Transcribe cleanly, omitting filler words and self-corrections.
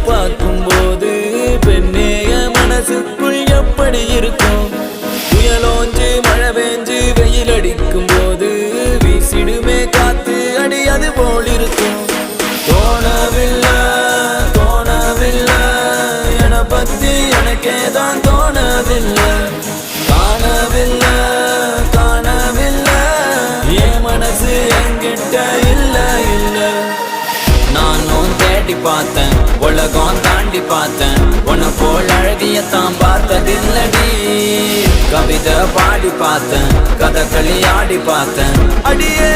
பார்க்கும்போது பெண்ணேய மனசுக்குள் எப்படி இருக்கும்? புயலோஞ்சு மழை பெஞ்சு வெயில் அடிக்கும் போது வீசிடுமே காத்து அடி அது போல் இருக்கும். தோணவில்லை தோணவில்லை என பத்தி எனக்கேதான் தோணவில்லை. காணவில்லை காணவில்லை என் மனசு என்கிட்ட இல்ல இல்ல. நானும் தேடி பார்த்தேன் உலகம் தாண்டி பார்த்தேன் உன்னை போல் அழகியத்தான் பார்த்ததில்லடி. கவிதை பாடி பார்த்தேன் கதகளி ஆடி பார்த்தேன் அடியே